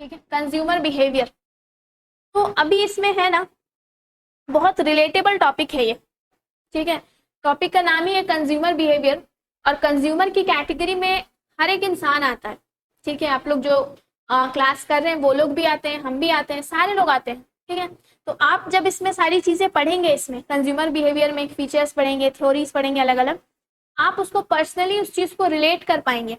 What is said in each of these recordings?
ठीक है, consumer behaviour. तो अभी इसमें है ना, बहुत रिलेटेबल टॉपिक है ये, ठीक है। टॉपिक का नाम ही है कंज्यूमर बिहेवियर, और कंज्यूमर की कैटेगरी में हर एक इंसान आता है, ठीक है। आप लोग जो क्लास कर रहे हैं वो लोग भी आते हैं, हम भी आते हैं, सारे लोग आते हैं, ठीक है। तो आप जब इसमें सारी चीजें पढ़ेंगे, इसमें कंज्यूमर बिहेवियर में फीचर्स पढ़ेंगे, थ्योरीज पढ़ेंगे अलग अलग, आप उसको पर्सनली उस चीज को रिलेट कर पाएंगे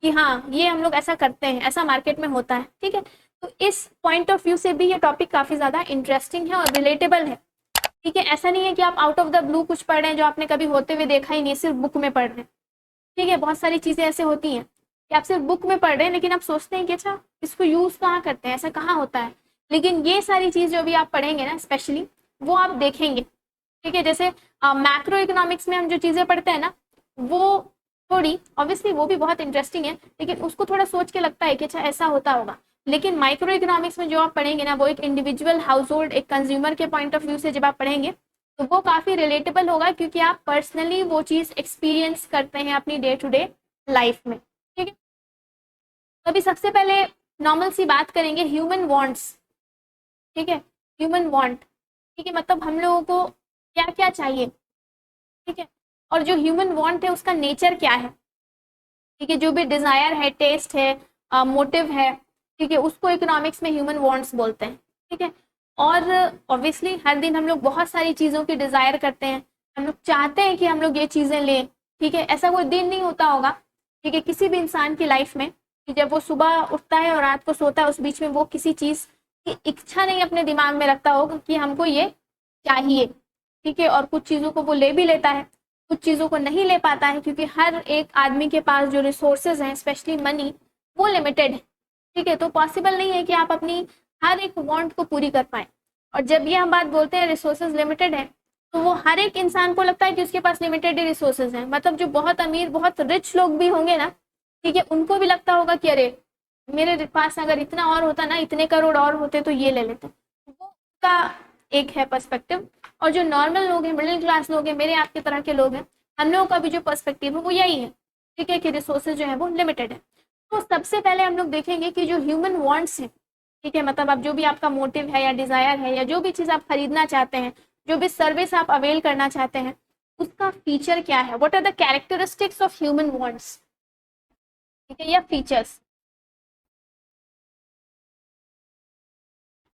कि हाँ ये हम लोग ऐसा करते हैं, ऐसा मार्केट में होता है, ठीक है। तो इस पॉइंट ऑफ व्यू से भी ये टॉपिक काफी ज्यादा इंटरेस्टिंग है और रिलेटेबल है, ठीक है। ऐसा नहीं है कि आप आउट ऑफ द ब्लू कुछ पढ़ रहे हैं जो आपने कभी होते हुए देखा ही नहीं, सिर्फ बुक में पढ़ रहे हैं, ठीक है। बहुत सारी चीजें ऐसे होती हैं कि आप सिर्फ बुक में पढ़ रहे हैं, लेकिन आप सोचते हैं कि अच्छा इसको यूज कहाँ करते हैं, ऐसा कहाँ होता है। लेकिन ये सारी चीज जो भी आप पढ़ेंगे ना स्पेशली, वो आप देखेंगे, ठीक है। जैसे मैक्रो इकोनॉमिक्स में हम जो चीजें पढ़ते हैं ना, वो थोड़ी ऑब्वियसली वो भी बहुत इंटरेस्टिंग है, लेकिन उसको थोड़ा सोच के लगता है कि अच्छा ऐसा होता होगा। लेकिन माइक्रो इकोनॉमिक्स में जो आप पढ़ेंगे ना, वो एक इंडिविजुअल हाउस होल्ड, एक कंज्यूमर के पॉइंट ऑफ व्यू से जब आप पढ़ेंगे, तो वो काफी रिलेटेबल होगा, क्योंकि आप पर्सनली वो चीज एक्सपीरियंस करते हैं अपनी डे टू डे लाइफ में, ठीक है। तो अभी सबसे पहले नॉर्मल सी बात करेंगे, ह्यूमन वांट्स, ठीक है। ह्यूमन वांट, ठीक है, मतलब हम लोगों को क्या क्या चाहिए, ठीक है। और जो ह्यूमन वांट है उसका नेचर क्या है, ठीक है। जो भी डिजायर है, टेस्ट है, मोटिव है, ठीक है, उसको इकोनॉमिक्स में ह्यूमन वांट्स बोलते हैं, ठीक है। और ऑब्वियसली हर दिन हम लोग बहुत सारी चीजों की डिजायर करते हैं, हम लोग चाहते हैं कि हम लोग ये चीजें लें, ठीक है। ऐसा कोई दिन नहीं होता होगा, ठीक है, किसी भी इंसान की लाइफ में कि जब वो सुबह उठता है और रात को सोता है, उस बीच में वो किसी चीज की इच्छा नहीं अपने दिमाग में रखता होगा कि हमको ये चाहिए, ठीक है। और कुछ चीजों को वो ले भी लेता है, कुछ चीजों को नहीं ले पाता है, क्योंकि हर एक आदमी के पास जो रिसोर्सेज हैं, स्पेशली मनी, वो लिमिटेड है, ठीक है। तो पॉसिबल नहीं है कि आप अपनी हर एक वांट को पूरी कर पाए। और जब ये हम बात बोलते हैं रिसोर्सेज लिमिटेड है, तो वो हर एक इंसान को लगता है कि उसके पास लिमिटेड ही रिसोर्सेज हैं। मतलब जो बहुत अमीर, बहुत रिच लोग भी होंगे ना, ठीक है, उनको भी लगता होगा कि अरे मेरे पास अगर इतना और होता ना, इतने करोड़ और होते तो ये ले लेते। वो का एक है पर्सपेक्टिव। और जो नॉर्मल लोग हैं, मिडिल क्लास लोग हैं, मेरे आपके तरह के लोग हैं, हम लोगों का भी जो पर्सपेक्टिव है वो यही है, ठीक है, कि रिसोर्सेज जो है वो लिमिटेड है। तो सबसे पहले हम लोग देखेंगे कि जो ह्यूमन वांट्स है, ठीक है, मतलब अब जो भी आपका मोटिव है या डिजायर है, या जो भी चीज आप खरीदना चाहते हैं, जो भी सर्विस आप अवेल करना चाहते हैं, उसका फीचर क्या है, what are the characteristics of human wants, ठीक है, या फीचर्स।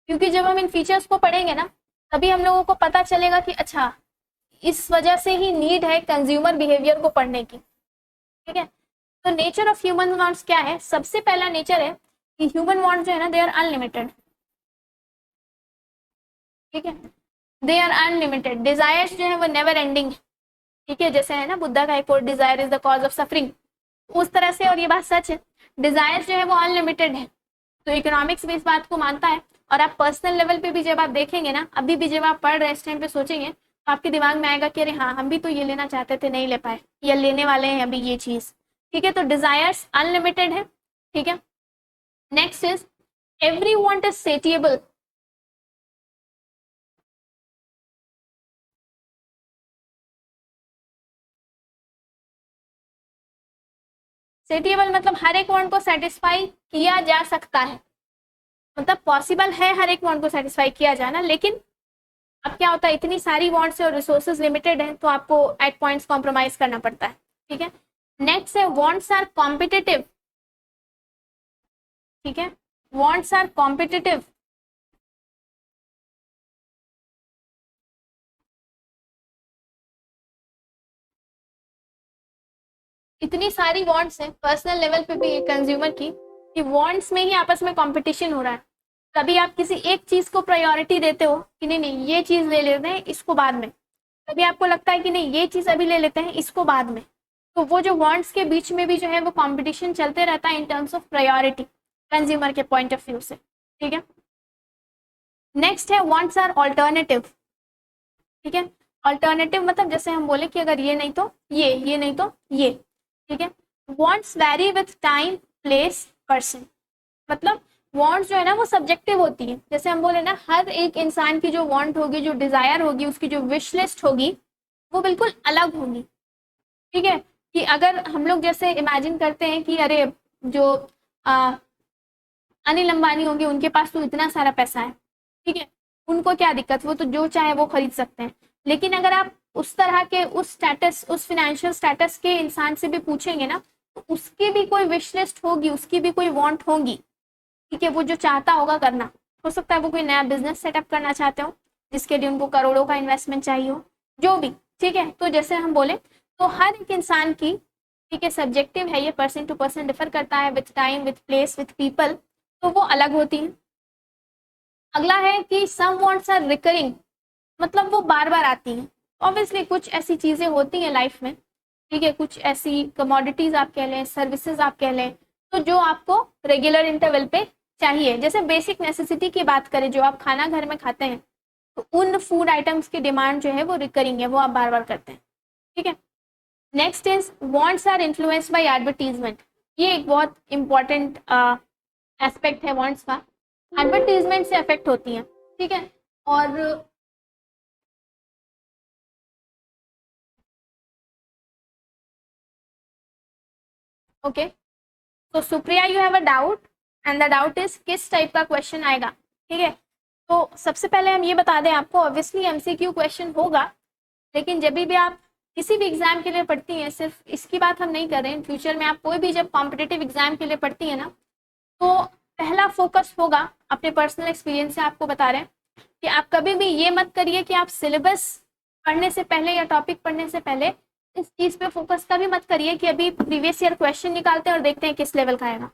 क्योंकि जब हम इन फीचर्स को पढ़ेंगे ना, तभी हम लोगों को पता चलेगा कि अच्छा इस वजह से ही नीड है कंज्यूमर बिहेवियर को पढ़ने की, ठीक है। तो नेचर ऑफ ह्यूमन वांट्स क्या है, सबसे पहला नेचर है कि ह्यूमन वांट्स जो है ना, दे आर अनलिमिटेड, ठीक है, दे आर अनलिमिटेड। डिजायर्स जो है वो नेवर एंडिंग, ठीक है। जैसे है ना बुद्धा का एक quote, desire is the cause of suffering, उस तरह से। और ये बात सच है, डिजायर्स जो है वो अनलिमिटेड है। तो इकोनॉमिक्स भी इस बात को मानता है। और आप पर्सनल लेवल पे भी जब आप देखेंगे ना, अभी भी जब आप पढ़ रहे हैं इस टाइम पे सोचेंगे, तो आपके दिमाग में आएगा कि अरे हाँ हम भी तो ये लेना चाहते थे, नहीं ले पाए, या लेने वाले हैं अभी ये चीज, ठीक है। तो डिजायर्स अनलिमिटेड है, ठीक है। Next is every want is satiable, satiable मतलब हर एक वांट को सेटिस्फाई किया जा सकता है, मतलब पॉसिबल है हर एक वांट को सेटिस्फाई किया जाना। लेकिन अब क्या होता है, इतनी सारी वांट्स और रिसोर्सेज लिमिटेड है, तो आपको एट पॉइंट्स कॉम्प्रोमाइज करना पड़ता है, ठीक है। नेक्स्ट है वांट्स आर कॉम्पिटिटिव, ठीक है, वांट्स आर कॉम्पिटिटिव। इतनी सारी वांट्स हैं पर्सनल लेवल पे भी कंज्यूमर की, कि वांट्स में ही आपस में कंपटीशन हो रहा है। कभी आप किसी एक चीज को प्रायोरिटी देते हो कि नहीं नहीं ये चीज ले लेते हैं इसको बाद में, कभी आपको लगता है कि नहीं ये चीज अभी ले लेते हैं इसको बाद में। तो वो जो वांट्स के बीच में भी जो है वो कंपटीशन चलते रहता है in terms of priority, consumer के पॉइंट ऑफ व्यू से, ठीक है। नेक्स्ट है वांट्स आर ऑल्टरनेटिव, ठीक है। ऑल्टरनेटिव मतलब जैसे हम बोले कि अगर ये नहीं तो ये नहीं तो ये, ठीक है। Wants vary with time, place, person, मतलब वांट्स जो है ना वो सब्जेक्टिव होती है। जैसे हम बोले ना, हर एक इंसान की जो वांट होगी, जो डिजायर होगी, उसकी जो विश लिस्ट होगी, वो बिल्कुल अलग होगी, ठीक है। कि अगर हम लोग जैसे इमेजिन करते हैं कि अरे जो अनिल अंबानी होंगे, उनके पास तो इतना सारा पैसा है, ठीक है, उनको क्या दिक्कत, वो तो जो चाहे वो खरीद सकते हैं। लेकिन अगर आप उस तरह के उस स्टेटस, उस फाइनेंशियल स्टेटस के इंसान से भी पूछेंगे ना, तो उसकी भी कोई विश लिस्ट होगी, उसकी भी कोई वांट होगी, ठीक है, वो जो चाहता होगा करना, हो सकता है वो कोई नया बिजनेस सेटअप करना चाहते हो जिसके लिए उनको करोड़ों का इन्वेस्टमेंट चाहिए हो, जो भी, ठीक है। तो जैसे हम बोले, तो हर एक इंसान की, ठीक है, सब्जेक्टिव है ये, पर्सन टू पर्सन डिफर करता है, with time, with place, with people, तो वो अलग होती है। अगला है कि सम वांट्स आर रिकरिंग, मतलब वो बार बार आती हैं। ऑब्वियसली कुछ ऐसी चीजें होती हैं लाइफ में, ठीक है, कुछ ऐसी कमोडिटीज आप कह लें, सर्विसेज आप कह लें, तो जो आपको रेगुलर इंटरवल पे चाहिए। जैसे बेसिक नेसेसिटी की बात करें, जो आप खाना घर में खाते हैं, तो उन फूड आइटम्स की डिमांड जो है वो रिकरिंग है, वो आप बार बार करते हैं, ठीक है। Next is wants are influenced by advertisement. ये एक बहुत इंपॉर्टेंट एस्पेक्ट है वांट्स का, एडवर्टीजमेंट से अफेक्ट होती हैं, ठीक है। और ओके, तो Supriya you have a doubt, and the doubt is किस टाइप का क्वेश्चन आएगा, ठीक है। तो सबसे पहले हम ये बता दें आपको, ऑब्वियसली एमसीक्यू क्वेश्चन होगा, लेकिन जब भी आप किसी भी एग्जाम के लिए पढ़ती हैं, सिर्फ इसकी बात हम नहीं कर रहे हैं, फ्यूचर में आप कोई भी जब कॉम्पिटेटिव एग्जाम के लिए पढ़ती है ना, तो पहला फोकस होगा, अपने पर्सनल एक्सपीरियंस से आपको बता रहे हैं, कि आप कभी भी ये मत करिए कि आप सिलेबस पढ़ने से पहले या टॉपिक पढ़ने से पहले इस चीज पे फोकस कभी मत करिए कि अभी प्रीवियस ईयर क्वेश्चन निकालते हैं और देखते हैं किस लेवल का आएगा।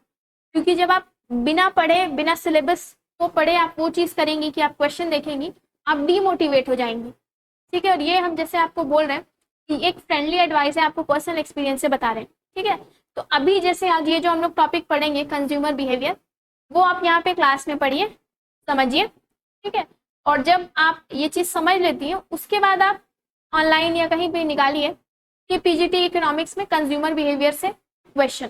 क्योंकि जब आप बिना पढ़े, बिना सिलेबस को पढ़े आप वो चीज करेंगी कि आप क्वेश्चन देखेंगी, आप डीमोटिवेट हो जाएंगी, ठीक है। और ये हम जैसे आपको बोल रहे हैं कि एक फ्रेंडली एडवाइस है, आपको पर्सनल एक्सपीरियंस से बता रहे हैं, ठीक है। तो अभी जैसे आज ये जो हम लोग टॉपिक पढ़ेंगे कंज्यूमर बिहेवियर, वो आप यहाँ पे क्लास में पढ़िए, समझिए, ठीक है। और जब आप ये चीज समझ लेती हैं, उसके बाद आप ऑनलाइन या कहीं पे निकालिए कि पीजीटी इकोनॉमिक्स में कंज्यूमर बिहेवियर से क्वेश्चन,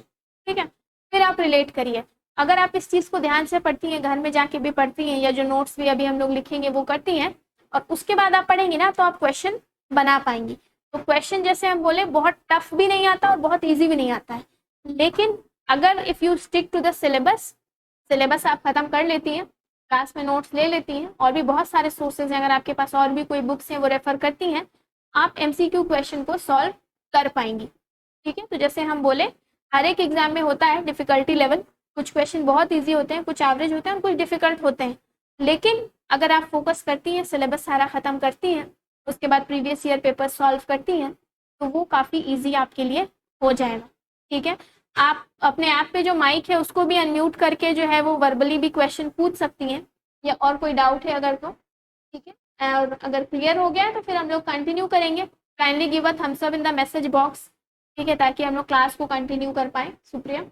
ठीक है, फिर आप रिलेट करिए। अगर आप इस चीज को ध्यान से पढ़ती हैं, घर में जाके भी पढ़ती हैं, या जो नोट्स भी अभी हम लोग लिखेंगे वो करती हैं, और उसके बाद आप पढ़ेंगी ना, तो आप क्वेश्चन बना पाएंगी। तो क्वेश्चन जैसे हम बोले, बहुत टफ भी नहीं आता और बहुत ईजी भी नहीं आता है, लेकिन अगर if you stick to the syllabus, syllabus आप खत्म कर लेती हैं, क्लास में नोट्स ले लेती हैं, और भी बहुत सारे सोर्सेज हैं, अगर आपके पास और भी कोई बुक्स हैं वो रेफर करती हैं, आप एमसीक्यू क्वेश्चन को सॉल्व कर पाएंगी, ठीक है। तो जैसे हम बोले, हर एक एग्जाम में होता है डिफिकल्टी लेवल, कुछ क्वेश्चन बहुत ईजी होते हैं, कुछ एवरेज होते हैं, कुछ डिफिकल्ट होते हैं, लेकिन अगर आप फोकस करती हैं, सिलेबस सारा खत्म करती हैं, उसके बाद प्रीवियस ईयर पेपर सॉल्व करती हैं, तो वो काफ़ी ईजी आपके लिए हो जाएगा, ठीक है। आप अपने ऐप पे जो माइक है उसको भी अनम्यूट करके जो है वो वर्बली भी क्वेश्चन पूछ सकती हैं, या और कोई डाउट है अगर तो, ठीक है। और अगर क्लियर हो गया तो फिर हम लोग कंटिन्यू करेंगे। Kindly give a thumbs up in the message box, ठीक है, ताकि हम लोग क्लास को कंटिन्यू कर पाए। सुप्रिया।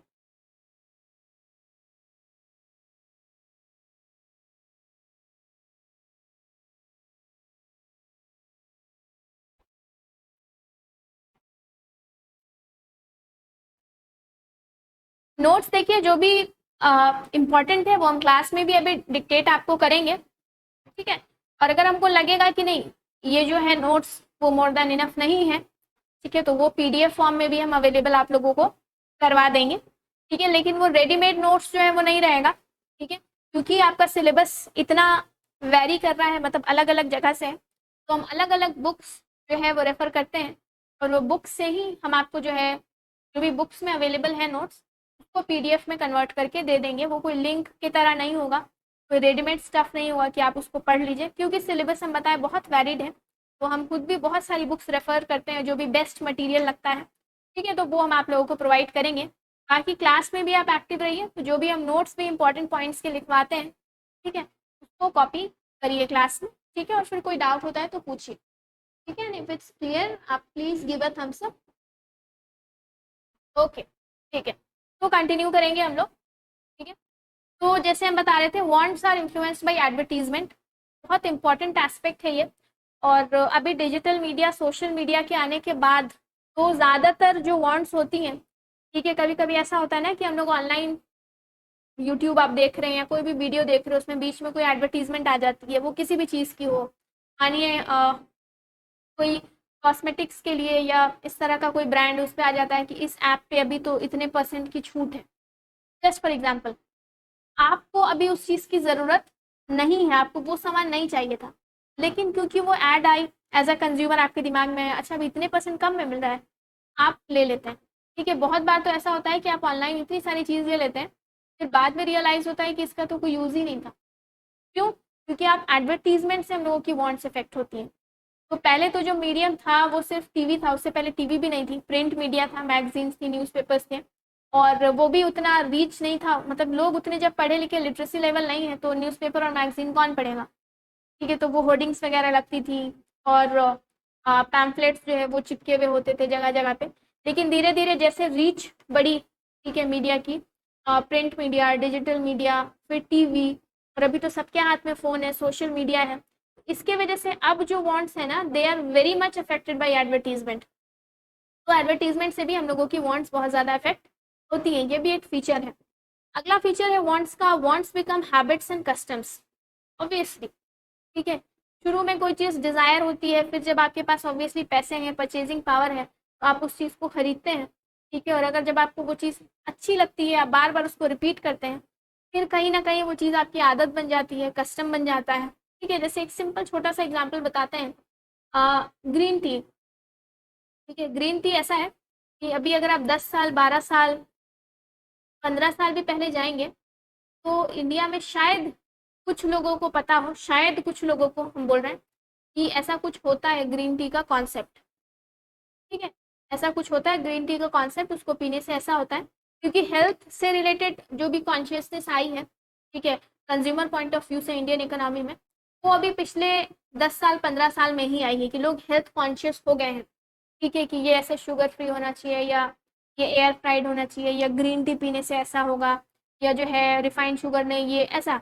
नोट्स देखिए, जो भी इम्पोर्टेंट है वो हम क्लास में भी अभी डिक्टेट आपको करेंगे, ठीक है। और अगर हमको लगेगा कि नहीं, ये जो है नोट्स वो मोर देन इनफ नहीं है, ठीक है, तो वो पीडीएफ फॉर्म में भी हम अवेलेबल आप लोगों को करवा देंगे, ठीक है। लेकिन वो रेडीमेड नोट्स जो है वो नहीं रहेगा, ठीक है, क्योंकि आपका सिलेबस इतना वेरी कर रहा है, मतलब अलग अलग जगह से है, तो हम अलग अलग बुक्स जो है वो रेफर करते हैं, और वो बुक्स से ही हम आपको जो है, जो भी बुक्स में अवेलेबल है नोट्स, उसको पीडीएफ में कन्वर्ट करके दे देंगे। वो कोई लिंक की तरह नहीं होगा, कोई रेडीमेड स्टफ नहीं होगा कि आप उसको पढ़ लीजिए, क्योंकि सिलेबस हम बताएं बहुत वैरिड है, तो हम खुद भी बहुत सारी बुक्स रेफर करते हैं, जो भी बेस्ट मटेरियल लगता है, ठीक है, तो वो हम आप लोगों को प्रोवाइड करेंगे। बाकी क्लास में भी आप एक्टिव रहिए, तो जो भी हम नोट्स भी इंपॉर्टेंट पॉइंट्स के लिखवाते हैं, ठीक है, उसको कॉपी करिए क्लास में, ठीक है। और फिर कोई डाउट होता है तो पूछिए, ठीक है। इफ इट्स क्लियर आप please give a thumbs up. Okay, ठीक है, तो कंटिन्यू करेंगे हम लोग, ठीक है। तो जैसे हम बता रहे थे, wants are influenced by advertisement, बहुत इंपॉर्टेंट एस्पेक्ट है ये। और अभी डिजिटल मीडिया, सोशल मीडिया के आने के बाद तो ज़्यादातर जो वांट्स होती हैं, ठीक है, कभी कभी ऐसा होता है ना कि हम लोग ऑनलाइन यूट्यूब आप देख रहे हैं या कोई भी वीडियो देख रहे हो, उसमें बीच में कोई एडवर्टीजमेंट आ जाती है, वो किसी भी चीज़ की हो, मानिए कोई कॉस्मेटिक्स के लिए या इस तरह का कोई ब्रांड, उस पर आ जाता है कि इस ऐप पे अभी तो इतने % की छूट है, जस्ट फॉर एग्जाम्पल, आपको अभी उस चीज की जरूरत नहीं है, आपको वो सामान नहीं चाहिए था, लेकिन क्योंकि वो ad I as a consumer आपके दिमाग में है, अच्छा अभी इतने परसेंट कम में मिल रहा है, आप ले लेते हैं। ठीक है, बहुत बार तो ऐसा होता है कि आप ऑनलाइन इतनी सारी चीज ले लेते हैं, फिर बाद में रियलाइज होता है कि इसका तो कोई यूज ही नहीं था। क्यों? क्योंकि आप एडवर्टीजमेंट से हम लोगों की वांट्स इफेक्ट होती है। तो पहले तो जो मीडियम था वो सिर्फ टीवी था, उससे पहले टीवी भी नहीं थी, प्रिंट मीडिया था, मैगजीन्स थी, न्यूज़पेपर्स थे, और वो भी उतना रीच नहीं था, मतलब लोग उतने जब पढ़े लिखे, लिटरेसी लेवल नहीं है तो न्यूज़पेपर और मैगजीन कौन पढ़ेगा। ठीक है, तो वो होर्डिंग्स वगैरह लगती थी, और पैम्फलेट्स जो है वो चिपके हुए होते थे जगह जगह पे। लेकिन धीरे धीरे जैसे रीच बढ़ी, ठीक है, मीडिया की, प्रिंट मीडिया, डिजिटल मीडिया, फिर टीवी, और अभी तो सबके हाथ में फ़ोन है, सोशल मीडिया है, इसके वजह से अब जो वांट्स है ना, they are very much affected by advertisement. तो एडवर्टीजमेंट से भी हम लोगों की वांट्स बहुत ज़्यादा अफेक्ट होती है, ये भी एक फीचर है। अगला फीचर है वांट्स का, wants become habits and customs. Obviously, ठीक है, शुरू में कोई चीज़ डिज़ायर होती है, फिर जब आपके पास ऑब्वियसली पैसे हैं, परचेजिंग पावर है, तो आप उस चीज़ को खरीदते हैं। ठीक है, और अगर जब आपको वो चीज़ अच्छी लगती है, आप बार बार उसको रिपीट करते हैं, फिर कहीं ना कहीं वो चीज़ आपकी आदत बन जाती है, कस्टम बन जाता है। ठीक है, जैसे एक सिंपल छोटा सा एग्जाम्पल बताते हैं, ग्रीन टी। ठीक है, ग्रीन टी ऐसा है कि अभी अगर आप 10 साल, 12 साल, 15 साल भी पहले जाएंगे, तो इंडिया में शायद कुछ लोगों को पता हो, शायद कुछ लोगों को, हम बोल रहे हैं कि ऐसा कुछ होता है ग्रीन टी का कॉन्सेप्ट। ठीक है, ऐसा कुछ होता है ग्रीन टी का कॉन्सेप्ट, उसको पीने से ऐसा होता है, क्योंकि हेल्थ से रिलेटेड जो भी कॉन्शियसनेस आई है, ठीक है, कंज्यूमर पॉइंट ऑफ व्यू से इंडियन इकोनॉमी में, वो अभी पिछले 10 साल, 15 साल में ही आई है, कि लोग हेल्थ कॉन्शियस हो गए हैं। ठीक है, कि ये ऐसे शुगर फ्री होना चाहिए, या ये एयर फ्राइड होना चाहिए, या ग्रीन टी पीने से ऐसा होगा, या जो है रिफाइंड शुगर नहीं, ये ऐसा।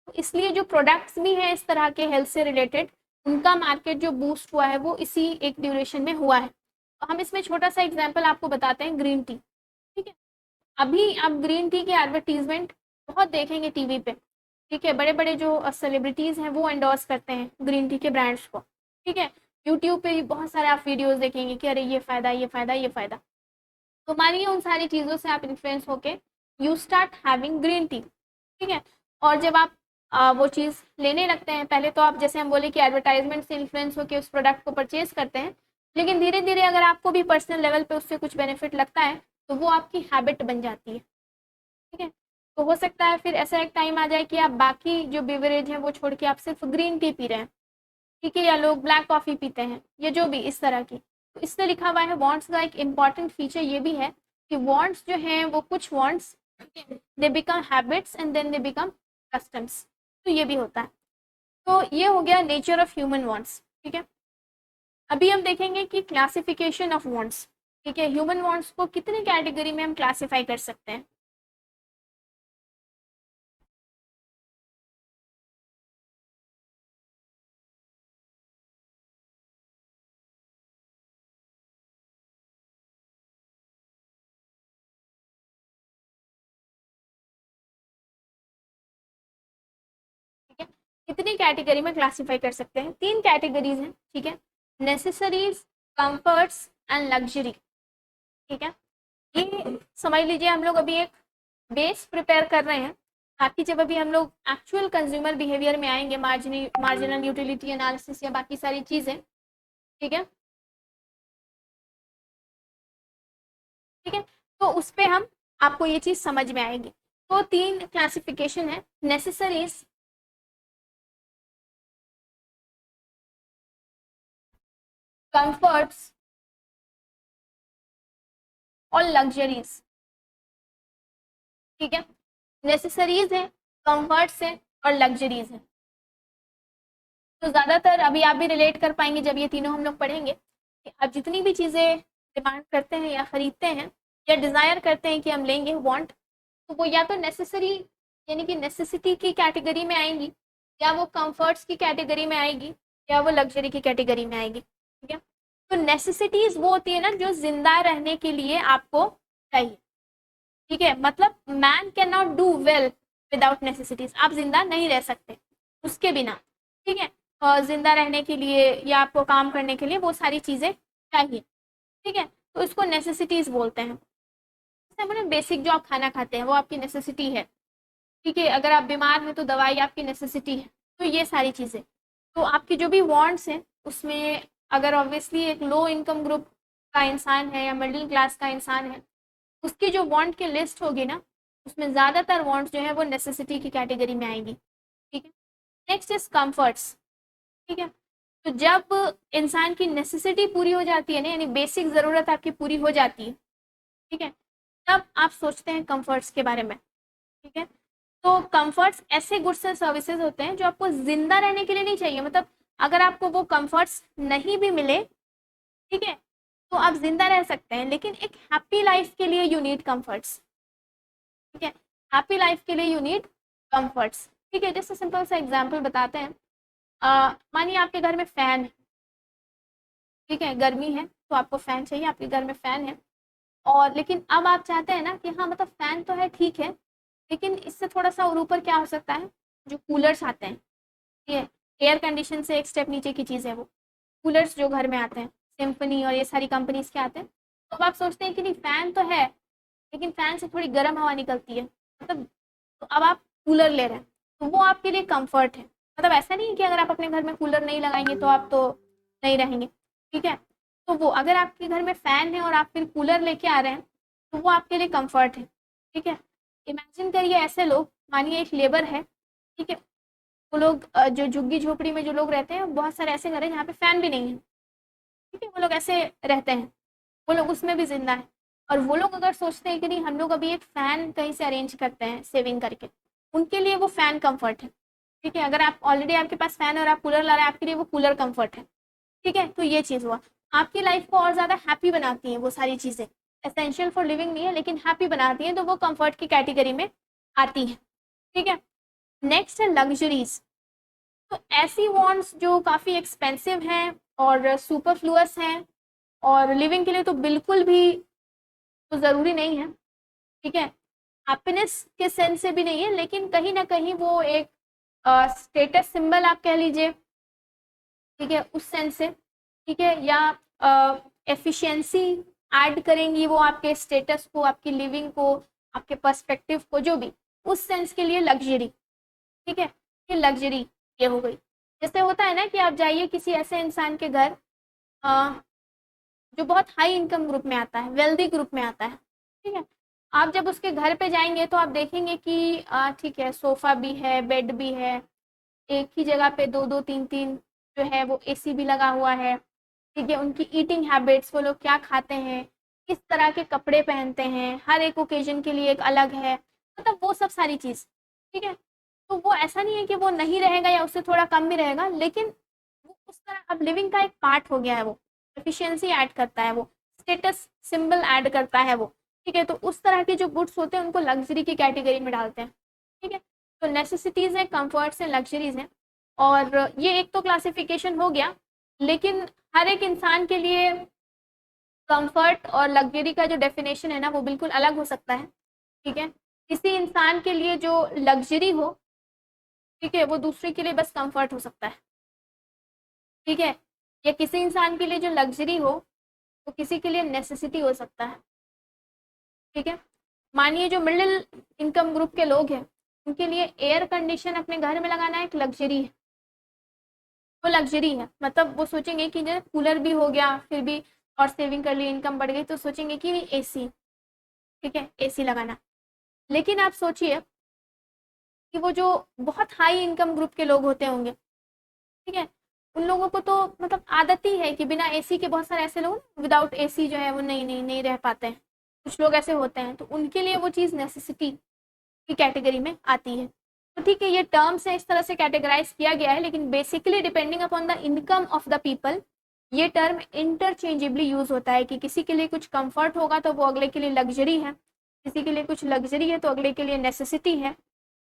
तो इसलिए जो प्रोडक्ट्स भी हैं इस तरह के हेल्थ से रिलेटेड, उनका मार्केट जो बूस्ट हुआ है वो इसी एक ड्यूरेशन में हुआ है। तो हम इसमें छोटा सा एग्जांपल आपको बताते हैं, ग्रीन टी। ठीक है, अभी आप ग्रीन टी के एडवर्टीजमेंट बहुत देखेंगे टीवी पे। ठीक है, बड़े बड़े जो सेलिब्रिटीज़ हैं वो एंडोर्स करते हैं ग्रीन टी के ब्रांड्स को। ठीक है, यूट्यूब पे भी बहुत सारे आप वीडियोस देखेंगे कि अरे ये फ़ायदा, ये फ़ायदा, ये फ़ायदा। तो मानिए उन सारी चीज़ों से आप इन्फ्लुएंस होके you start having green tea. ठीक है, और जब आप वो चीज़ लेने लगते हैं, पहले तो आप जैसे हम बोले कि एडवर्टाइजमेंट से इन्फ्लुएंस होकर उस प्रोडक्ट को परचेज करते हैं, लेकिन धीरे धीरे अगर आपको भी पर्सनल लेवल पे उससे कुछ बेनिफिट लगता है, तो वो आपकी हैबिट बन जाती है। ठीक है, तो हो सकता है फिर ऐसा एक टाइम आ जाए कि आप बाकी जो बेवरेज है वो छोड़ के आप सिर्फ ग्रीन टी पी रहे हैं। ठीक है, या लोग ब्लैक कॉफ़ी पीते हैं, या जो भी इस तरह की। तो इससे लिखा हुआ है वांट्स का एक इम्पॉर्टेंट फीचर ये भी है कि वांट्स जो हैं वो कुछ wants, they become habits and then they become customs. तो ये भी होता है। तो ये हो गया नेचर ऑफ ह्यूमन वांट्स। ठीक है, अभी हम देखेंगे कि क्लासिफिकेशन ऑफ वांट्स। ठीक है, ह्यूमन वांट्स को कितने कैटेगरी में हम क्लासिफाई कर सकते हैं। ठीक है, कितनी कैटेगरी में क्लासिफाई कर सकते हैं, 3 कैटेगरीज हैं। ठीक है, नेसेसरीज, कंफर्ट्स एंड लग्जरी। ठीक है, ये समझ लीजिए हम लोग अभी एक बेस प्रिपेयर कर रहे हैं, ताकि जब अभी हम लोग एक्चुअल कंज्यूमर बिहेवियर में आएंगे, मार्जिनल यूटिलिटी एनालिसिस या बाकी सारी चीज़ें। ठीक है, ठीक है, तो उस पर हम आपको ये चीज़ समझ में आएगी। तो 3 क्लासिफिकेशन है, नेसेसरीज, कंफर्ट्स और लग्जरीज। ठीक है, नेसेसरीज है, कंफर्ट्स है और लग्जरीज है। तो ज़्यादातर अभी आप भी रिलेट कर पाएंगे जब ये तीनों हम लोग पढ़ेंगे, कि आप जितनी भी चीज़ें डिमांड करते हैं या खरीदते हैं या डिज़ायर करते हैं कि हम लेंगे, वांट, तो वो या तो नेसेसरी यानी कि नेसेसिटी की कैटेगरी में आएंगी, या वो कंफर्ट्स की कैटेगरी में आएगी, या वो लग्जरी की कैटेगरी में आएगी। ठीक है, तो नेसेसिटीज वो होती है ना जो जिंदा रहने के लिए आपको चाहिए। ठीक है, मतलब man can not do well without necessities, आप जिंदा नहीं रह सकते उसके बिना। ठीक है, और जिंदा रहने के लिए या आपको काम करने के लिए वो सारी चीज़ें चाहिए। ठीक है, तो इसको नेसेसिटीज बोलते हैं। जैसे बोले बेसिक जो आप खाना खाते हैं वो आपकी नेसेसिटी है। ठीक है, अगर आप बीमार हैं तो दवाई आपकी नेसेसिटी है। तो ये सारी चीज़ें, तो आपकी जो भी वांट्स हैं उसमें अगर ऑब्वियसली एक लो इनकम ग्रुप का इंसान है या मिडिल क्लास का इंसान है, उसकी जो वांट की लिस्ट होगी ना, उसमें ज़्यादातर वांट्स जो है वो नेसेसिटी की कैटेगरी में आएंगी। ठीक है, नेक्स्ट इज कंफर्ट्स। ठीक है, तो जब इंसान की नेसेसिटी पूरी हो जाती है ना, यानी बेसिक ज़रूरत आपकी पूरी हो जाती है, ठीक है, तब आप सोचते हैं कंफर्ट्स के बारे में। ठीक है, तो कंफर्ट्स ऐसे गुड्स एंड सर्विसेज होते हैं जो आपको जिंदा रहने के लिए नहीं चाहिए, मतलब अगर आपको वो कंफर्ट्स नहीं भी मिले, ठीक है, तो आप जिंदा रह सकते हैं, लेकिन एक हैप्पी लाइफ के लिए यू नीड कंफर्ट्स। ठीक है, हैप्पी लाइफ के लिए यू नीड कंफर्ट्स। ठीक है, जैसे सिंपल सा एग्जांपल बताते हैं। मानिए आपके घर में फैन है, ठीक है, गर्मी है तो आपको फैन चाहिए, आपके घर में फैन है, और लेकिन अब आप चाहते हैं ना कि हाँ मतलब फैन तो है ठीक है, लेकिन इससे थोड़ा सा और ऊपर क्या हो सकता है, जो कूलर्स आते हैं, ये एयर कंडीशन से एक स्टेप नीचे की चीज़ है वो कूलर्स जो घर में आते हैं, सिम्फनी और ये सारी कंपनीज के आते हैं। तो अब आप सोचते हैं कि नहीं फैन तो है, लेकिन फैन से थोड़ी गर्म हवा निकलती है, मतलब तो अब आप कूलर ले रहे हैं, तो वो आपके लिए कंफर्ट है। मतलब ऐसा नहीं है कि अगर आप अपने घर में कूलर नहीं लगाएंगे तो आप तो नहीं रहेंगे। ठीक है, तो वो अगर आपके घर में फैन है और आप फिर कूलर लेके आ रहे हैं, तो वो आपके लिए कंफर्ट है। ठीक है, इमेजिन करिए ऐसे लोग, मानिए एक लेबर है, ठीक है, वो लोग जो झुग्गी झोपड़ी में जो लोग रहते हैं, बहुत सारे ऐसे घर हैं जहाँ पे फैन भी नहीं है। ठीक है, वो लोग ऐसे रहते हैं, वो लोग उसमें भी जिंदा है, और वो लोग अगर सोचते हैं कि नहीं हम लोग अभी एक फ़ैन कहीं से अरेंज करते हैं सेविंग करके, उनके लिए वो फ़ैन कंफर्ट है। ठीक है, अगर आप ऑलरेडी आपके पास फ़ैन है और आप कूलर ला रहे हैं, आपके लिए वो कूलर कंफर्ट है। ठीक है, तो ये चीज़ हुआ, आपकी लाइफ को और ज़्यादा हैप्पी बनाती हैं वो सारी चीज़ें, एसेंशियल फॉर लिविंग नहीं है लेकिन हैप्पी बनाती हैं, तो वो कंफर्ट की कैटेगरी में आती है। ठीक है, नेक्स्ट है लग्जरीज। तो ऐसी वॉन्ट्स जो काफ़ी एक्सपेंसिव हैं और सुपरफ्लुअस हैं और लिविंग के लिए तो बिल्कुल भी तो ज़रूरी नहीं है। ठीक है, हैप्पीनेस के सेंस से भी नहीं है, लेकिन कहीं ना कहीं वो एक स्टेटस सिंबल आप कह लीजिए। ठीक है, उस सेंस से, ठीक है, या एफिशिएंसी ऐड करेंगी वो आपके स्टेटस को, आपकी लिविंग को, आपके पर्सपेक्टिव को, जो भी उस सेंस के लिए लग्जरी। ठीक है, ये लग्जरी ये हो गई। जैसे होता है ना कि आप जाइए किसी ऐसे इंसान के घर जो बहुत हाई इनकम ग्रुप में आता है, वेल्दी ग्रुप में आता है। ठीक है, आप जब उसके घर पे जाएंगे तो आप देखेंगे कि ठीक है, सोफ़ा भी है, बेड भी है, एक ही जगह पे दो दो तीन तीन जो है वो एसी भी लगा हुआ है। ठीक है, उनकी ईटिंग हैबिट्स, वो लोग क्या खाते हैं, किस तरह के कपड़े पहनते हैं, हर एक ओकेजन के लिए एक अलग है, मतलब वो सब सारी चीज़। ठीक है, तो वो ऐसा नहीं है कि वो नहीं रहेगा या उससे थोड़ा कम भी रहेगा, लेकिन वो उस तरह अब लिविंग का एक पार्ट हो गया है, वो एफिशिएंसी ऐड करता है, वो स्टेटस सिंबल ऐड करता है वो। ठीक है, तो उस तरह के जो गुड्स होते हैं उनको लग्जरी की कैटेगरी में डालते हैं। ठीक है, तो नेसेसिटीज़ हैं, कंफर्ट्स हैं, लग्जरीज हैं, और ये एक तो क्लासिफिकेशन हो गया, लेकिन हर एक इंसान के लिए कंफर्ट और लग्जरी का जो डेफिनेशन है ना वो बिल्कुल अलग हो सकता है। ठीक है, किसी इंसान के लिए जो लग्जरी हो, ठीक है, वो दूसरे के लिए बस कंफर्ट हो सकता है। ठीक है, या किसी इंसान के लिए जो लग्जरी हो वो किसी के लिए नेसेसिटी हो सकता है। ठीक है, मानिए जो मिडिल इनकम ग्रुप के लोग हैं, उनके लिए एयर कंडीशन अपने घर में लगाना एक लग्जरी है, वो लग्जरी है, मतलब वो सोचेंगे कि जो कूलर भी हो गया फिर भी और सेविंग कर ली, इनकम बढ़ गई, तो सोचेंगे कि नहीं एसी, ठीक है, एसी लगाना। लेकिन आप सोचिए कि वो जो बहुत हाई इनकम ग्रुप के लोग होते होंगे, ठीक है, उन लोगों को तो मतलब आदत ही है कि बिना एसी के, बहुत सारे ऐसे लोग विदाउट एसी जो है वो नहीं रह पाते हैं, कुछ लोग ऐसे होते हैं, तो उनके लिए वो चीज़ नेसेसिटी की कैटेगरी में आती है। तो ठीक है, ये टर्म्स है, इस तरह से कैटेगराइज किया गया है, लेकिन basically depending upon the income of the people ये टर्म इंटरचेंजेबली यूज होता है, कि किसी के लिए कुछ कंफर्ट होगा तो वो अगले के लिए लग्जरी है, किसी के लिए कुछ लग्जरी है तो अगले के लिए नेसेसिटी है,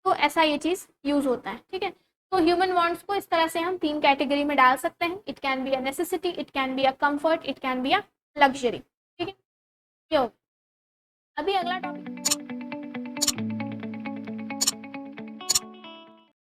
तो ऐसा ये चीज़ यूज होता है। ठीक है, तो ह्यूमन वांट्स को इस तरह से हम 3 कैटेगरी में डाल सकते हैं, it can be a necessity, it can be a comfort, it can be a luxury. ठीक है, ये हो। अभी अगला टॉपिक